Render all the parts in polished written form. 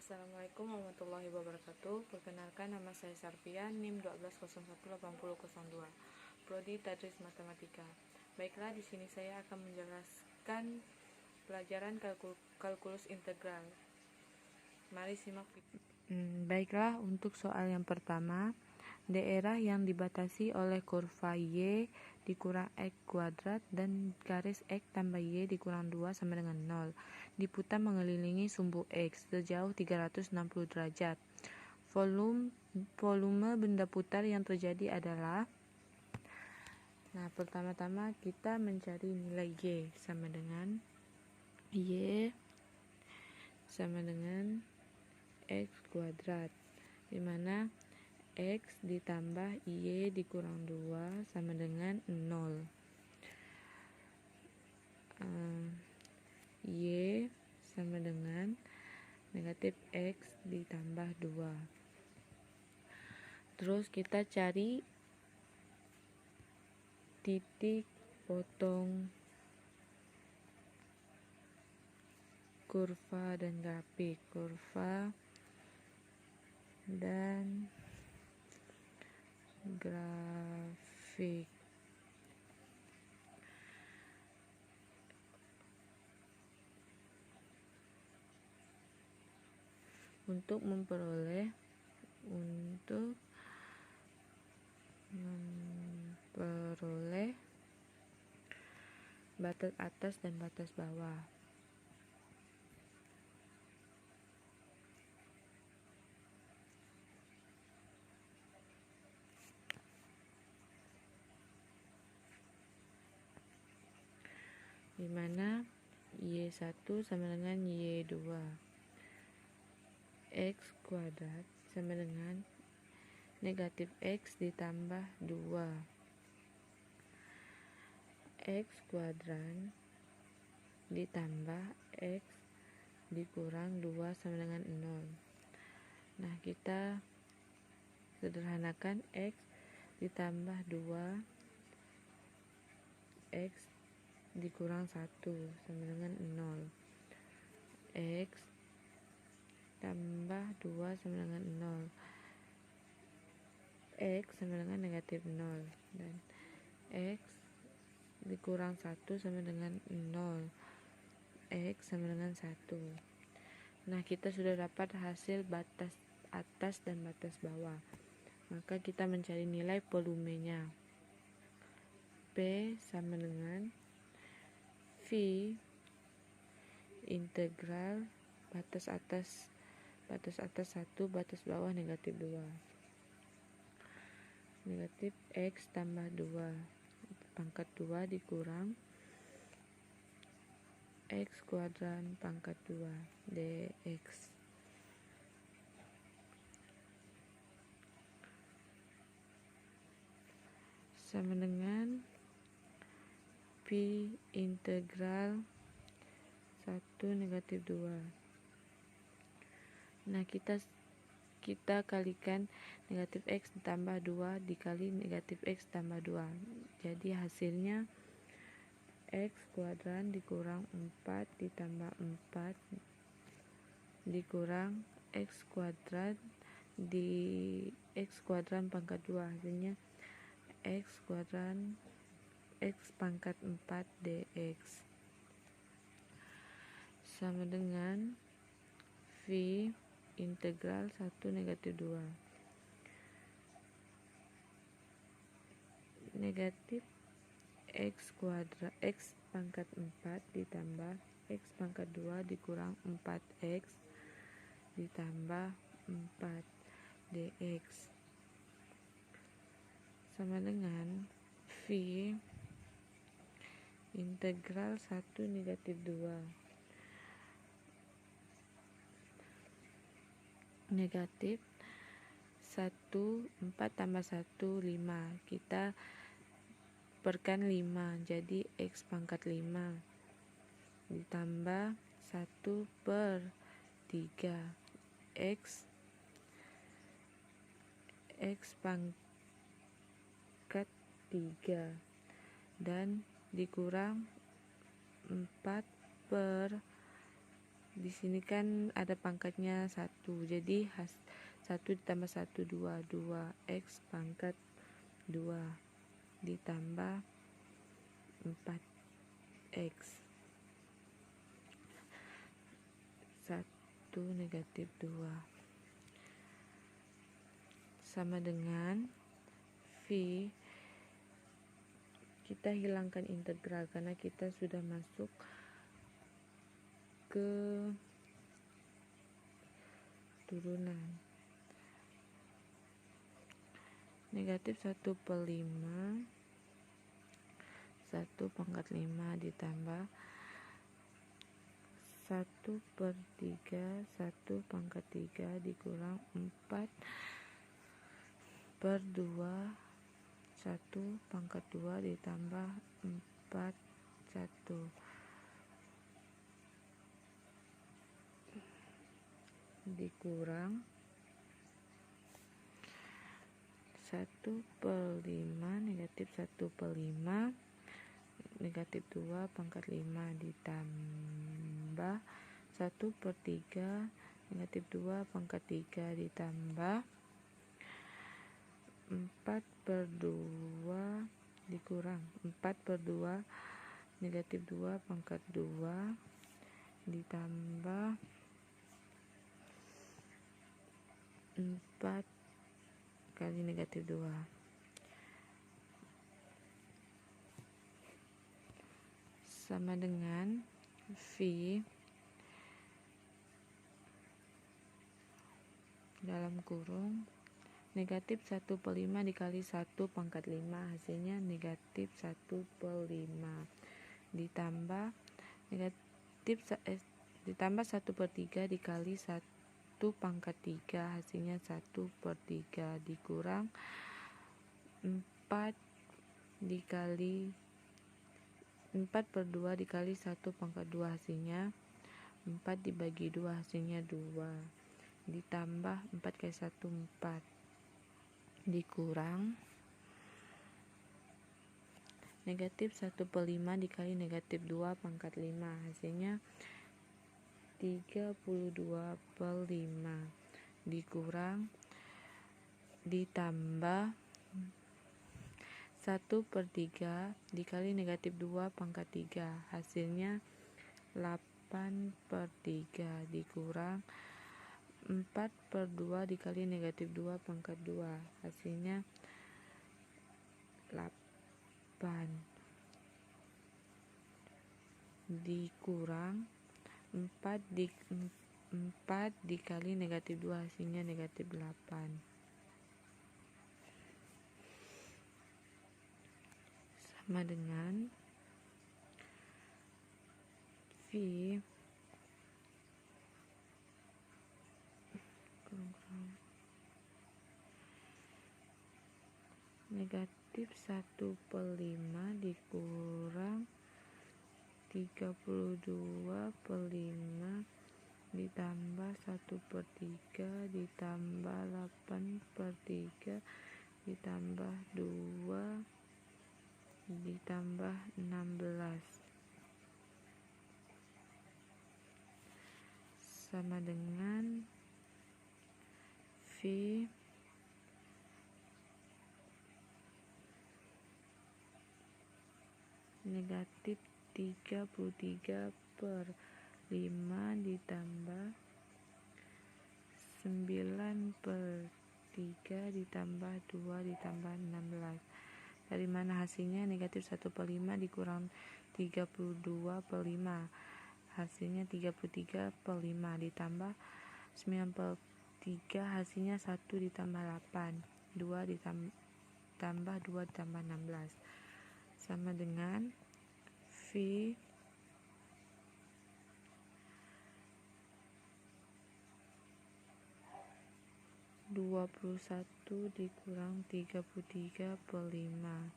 Assalamualaikum warahmatullahi wabarakatuh. Perkenalkan, nama saya Sarfian, NIM 12018002, Prodi Tadris Matematika. Baiklah, di sini saya akan menjelaskan pelajaran kalkulus integral. Mari simak video. Baiklah, untuk soal yang pertama, daerah yang dibatasi oleh kurva Y dikurang X kuadrat dan garis X tambah Y dikurang 2 sama dengan 0 diputar mengelilingi sumbu X sejauh 360 derajat. Volume benda putar yang terjadi adalah, pertama-tama kita mencari nilai Y sama dengan X kuadrat, dimana X ditambah Y dikurang 2 sama dengan 0. Y sama dengan negatif X ditambah 2. Terus kita cari titik potong kurva dan grafik. Untuk memperoleh batas atas dan batas bawah. Dimana Y1 sama dengan Y2. X kuadrat sama dengan negatif X ditambah 2. X kuadrat ditambah X dikurang 2 sama dengan 0. Nah, kita sederhanakan X ditambah 2 X dikurang 1 sama dengan 0. X tambah 2 sama dengan 0. X sama dengan negatif 0. Dan X dikurang 1 sama dengan 0. X sama dengan 1. Nah, kita sudah dapat hasil batas atas dan batas bawah. Maka kita mencari nilai volumenya. P sama dengan V integral batas atas 1, batas bawah negatif 2. Negatif X tambah 2 pangkat 2 dikurang X kuadrat pangkat 2 dx. Sama dengan P integral 1 negatif 2. Nah, kita kalikan negatif X ditambah 2 dikali negatif X tambah 2. Jadi hasilnya X kuadrat dikurang 4 ditambah 4 dikurang X kuadrat pangkat 2. Hasilnya X kuadrat X pangkat 4 dx. Sama dengan V integral 1 negatif 2. Negatif X kuadrat X pangkat 4 ditambah X pangkat 2 dikurang 4X ditambah 4 dx. Sama dengan V integral 1 negatif 2. Negatif 1, 4 tambah 1, 5. Kita perkan 5, jadi X pangkat 5 ditambah 1 per 3 X pangkat 3 dan dikurang 4 per di sini kan ada pangkatnya 1, jadi 1 ditambah 1 2 x pangkat 2 ditambah 4x 1 negatif 2 sama dengan V. Kita hilangkan integral karena kita sudah masuk ke turunan. Negatif 1/5 1 pangkat 5 ditambah 1/3 1 pangkat 3 dikurang 4/2 1 pangkat 2 ditambah 4 1 dikurang 1/5 negatif 1/5 negatif 2 pangkat 5 ditambah 1/3 negatif 2 pangkat 3 ditambah 4/2 dikurang 4/2 negatif 2 pangkat 2 ditambah 4 kali negatif 2 sama dengan V dalam kurung negatif 1/5 dikali 1 pangkat 5 hasilnya negatif 1/5 ditambah ditambah 1/3 dikali 1 pangkat 3 hasilnya 1/3 dikurang 4 dikali 4/2 dikali 1 pangkat 2 hasilnya 4 dibagi 2 hasilnya 2 ditambah 4 kali 1 4 dikurang negatif 1/5 dikali negatif 2 pangkat 5 hasilnya 32/5 dikurang ditambah 1/3 dikali negatif 2 pangkat 3 hasilnya 8/3 dikurang 4/2 dikali negatif 2 pangkat 2 hasilnya 8 dikurang 4 dikali negatif 2 hasilnya negatif 8 sama dengan V negatif 1/5 dikurang 32/5 ditambah 1/3 ditambah 8/3 ditambah 2 ditambah 16 sama dengan V negatif 33/5 ditambah 9/3 ditambah 2 ditambah 16 dari mana hasilnya negatif 1/5 dikurang 32/5 hasilnya 33/5 ditambah 9/3 hasilnya 1 ditambah 8 2 ditambah 2 ditambah 16 sama dengan V 21 dikurang 33/5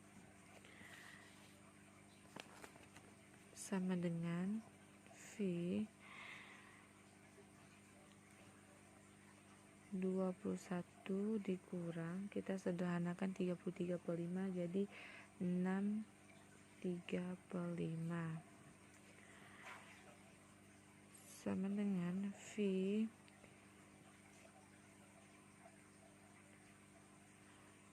sama dengan V 21 dikurang kita sederhanakan 33/5 jadi 6/3/5 sama dengan V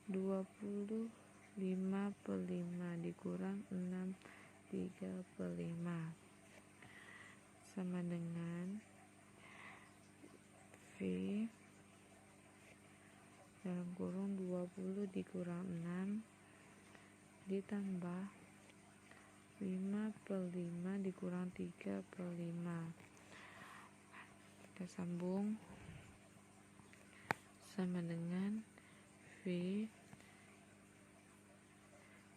dua puluh 5/5 dikurang 6/3/5 sama dengan V dalam kurung 20 dikurang 6 ditambah 5/5 dikurang 3/5. Kita sambung sama dengan V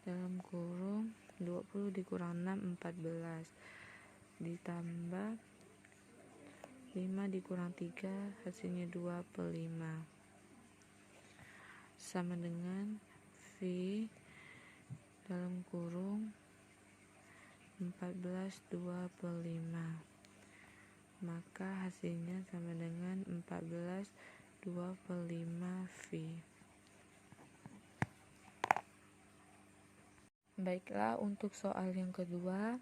dalam kurung 20 dikurang 6 14 ditambah 5 dikurang 3 hasilnya 2/5 sama dengan V dalam kurung 14 2/5, maka hasilnya sama dengan 14 2/5 V. Baiklah, untuk soal yang kedua,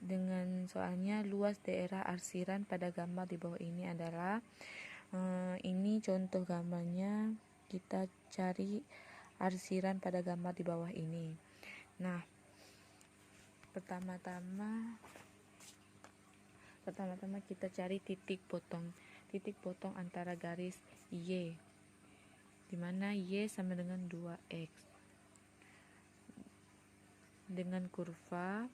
dengan soalnya luas daerah arsiran pada gambar di bawah ini adalah ini contoh gambarnya. Kita cari arsiran pada gambar di bawah ini. Nah, pertama-tama kita cari titik potong antara garis Y, di mana Y sama dengan 2x, dengan kurva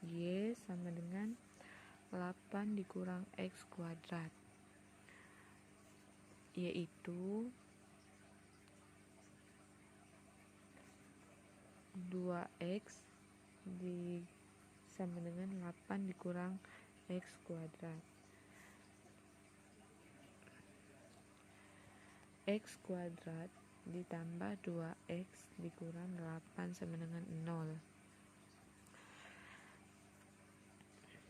Y sama dengan 8 dikurang X kuadrat, yaitu 2x sama dengan 8 dikurang X kuadrat. X kuadrat ditambah 2x dikurang 8 sama dengan 0.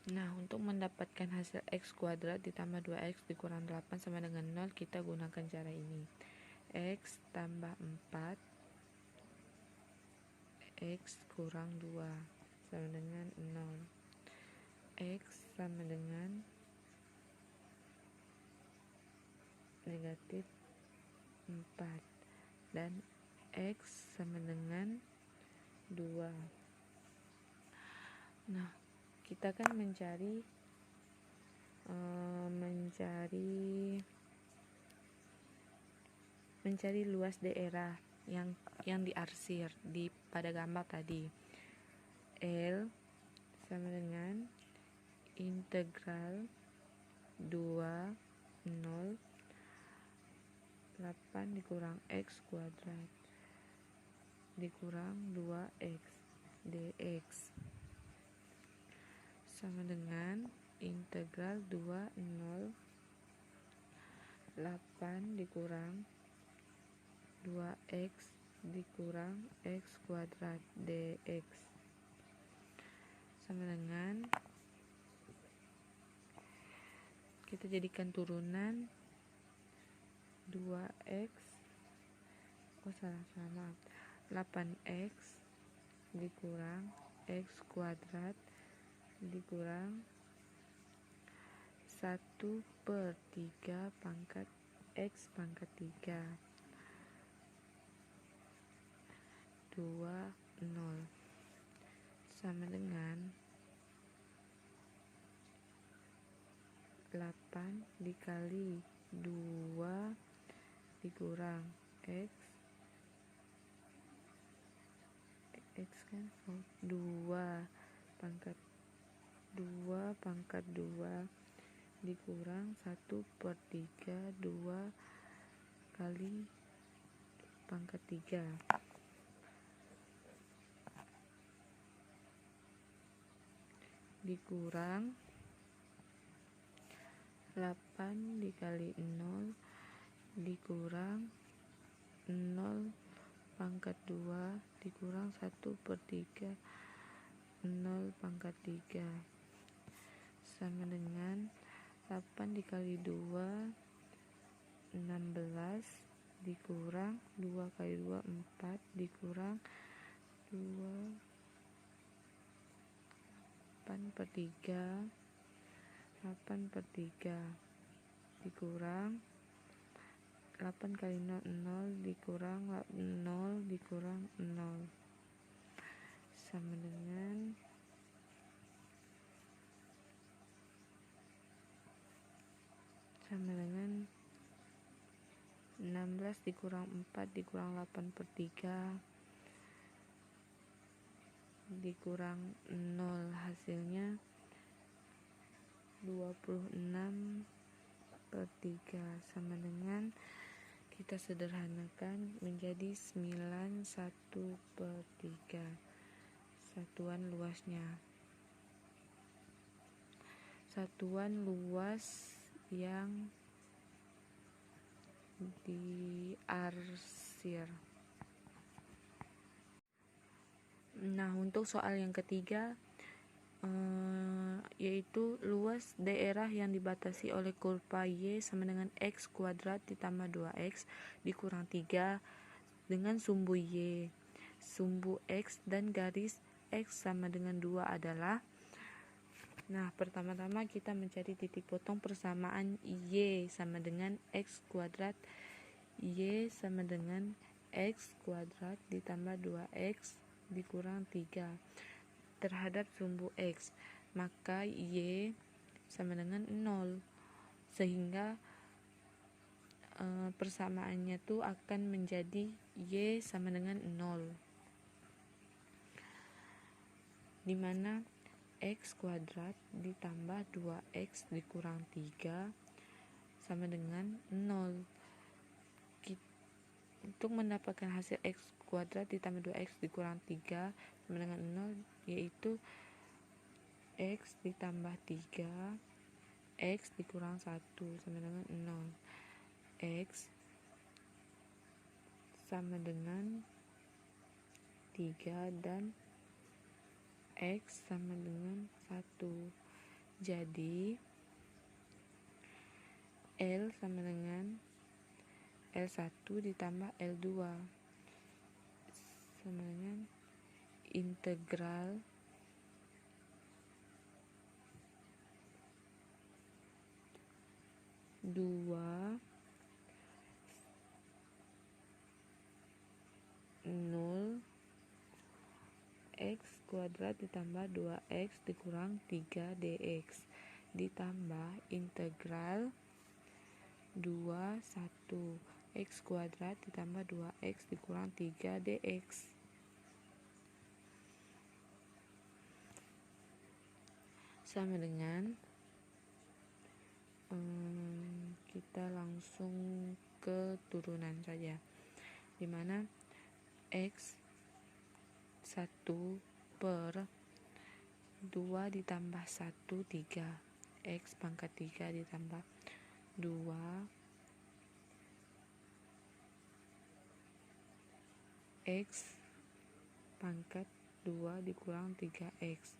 Nah, untuk mendapatkan hasil X kuadrat ditambah 2x dikurang 8 sama dengan 0, kita gunakan cara ini. X tambah 4 X kurang 2 sama dengan 0. X sama dengan negatif 4 dan X sama dengan 2. Nah, kita kan mencari luas daerah yang diarsir pada gambar tadi. L sama dengan integral 2 0 8 dikurang X kuadrat dikurang 2x dx sama dengan integral 2 0 8 dikurang 2x dikurang X kuadrat dx sama dengan, kita jadikan turunan 2x 8x dikurang X kuadrat dikurang 1/3 pangkat X pangkat 3 2 0 sama dengan 8 dikali 2 dikurang X kan 2 pangkat 2 dikurang 1/3 2 kali pangkat 3 dikurang 8 dikali 0 dikurang 0 pangkat 2 dikurang 1/3 0 pangkat 3 sama dengan 8 dikali 2 16 dikurang 2 kali 2 4 dikurang 2 8/3 dikurang 8 kali 0 dikurang 0 dikurang 0 sama dengan 16 dikurang 4 dikurang 8/3 dikurang 0, hasilnya 26/3 sama dengan, kita sederhanakan menjadi 91/3 satuan luasnya. Satuan luas yang diarsir. Nah, untuk soal yang ketiga, yaitu luas daerah yang dibatasi oleh kurva Y sama dengan X kuadrat ditambah 2X dikurang 3 dengan sumbu Y, sumbu X dan garis X sama dengan 2 adalah. Nah, pertama-tama kita mencari titik potong persamaan Y sama dengan X kuadrat. Y sama dengan X kuadrat ditambah 2X dikurang 3 terhadap sumbu X, maka Y sama dengan 0, sehingga persamaannya tuh akan menjadi Y sama dengan 0, dimana X kuadrat ditambah 2X dikurang 3 sama dengan 0. Untuk mendapatkan hasil X kuadrat ditambah 2X dikurang 3 sama dengan 0, yaitu X ditambah 3 X dikurang 1 sama dengan 0. X sama dengan 3 dan X sama dengan 1. Jadi L sama dengan L1 ditambah L2 sama dengan integral dua 0 X kuadrat ditambah 2X dikurang 3 dx ditambah integral 2 1 X kuadrat ditambah 2X dikurang 3 dx. Sama dengan kita langsung ke turunan saja, dimana X 1 per 2 ditambah 1 3 X pangkat 3 ditambah 2 X pangkat 2 dikurang 3X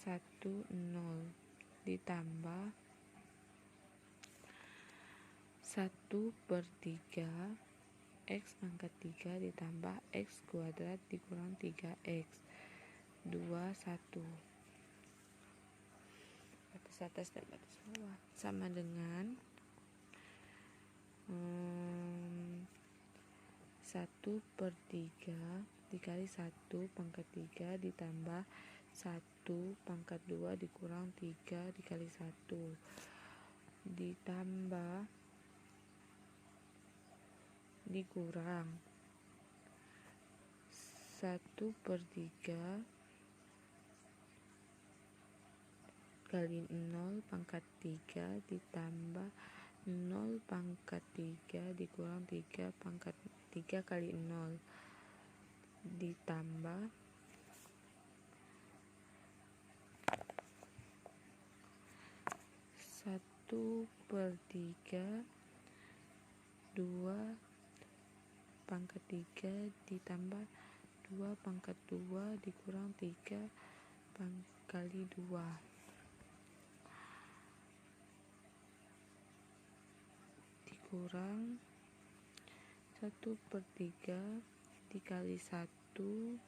1 0 ditambah 1/3 X pangkat 3 ditambah X kuadrat dikurang 3X 2 1 batas atas dan batas bawah sama dengan 1/3 dikali 1 pangkat 3 ditambah 1 pangkat 2 dikurang 3 dikali 1 ditambah dikurang 1/3 kali 0 pangkat 3 ditambah 0 pangkat 3 dikurang 3 pangkat 3 kali 0 ditambah 1/3 2 pangkat 3 ditambah 2 pangkat 2 dikurang 3 kali 2 dikurang 1/3 dikali 1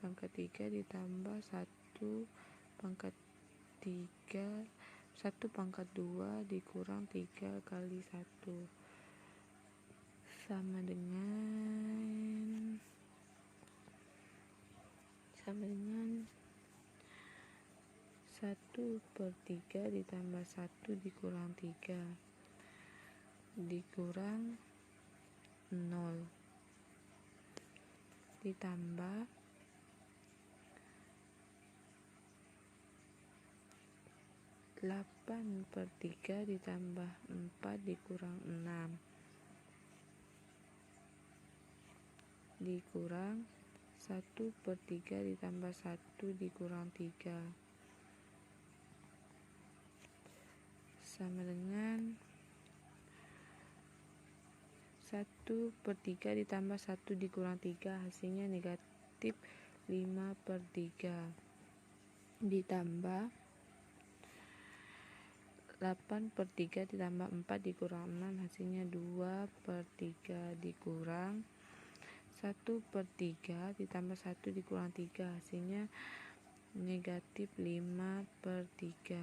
pangkat 3 ditambah 1 pangkat 3, 1 pangkat 2 dikurang 3 kali 1 sama dengan 1/3 ditambah 1 dikurang 3 dikurang 0 ditambah 8/3 ditambah 4 dikurang 6 dikurang 1/3 ditambah 1 dikurang 3 sama dengan 1/3 ditambah 1 dikurang 3 hasilnya negatif 5/3 ditambah 8/3 ditambah 4 dikurang 6 hasilnya 2/3 dikurang 1/3 ditambah 1 dikurang 3 hasilnya negatif 5/3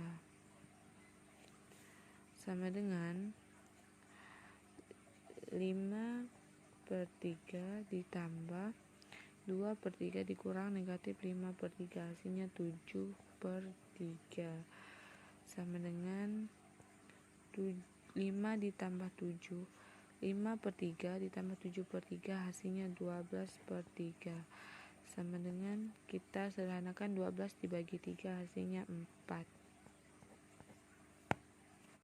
sama dengan 5/3 ditambah 2/3 dikurang negatif 5/3 hasilnya 7/3 sama dengan 5 ditambah 7, 5/3 ditambah 7/3 hasilnya 12/3 sama dengan kita sederhanakan 12 dibagi 3 hasilnya 4.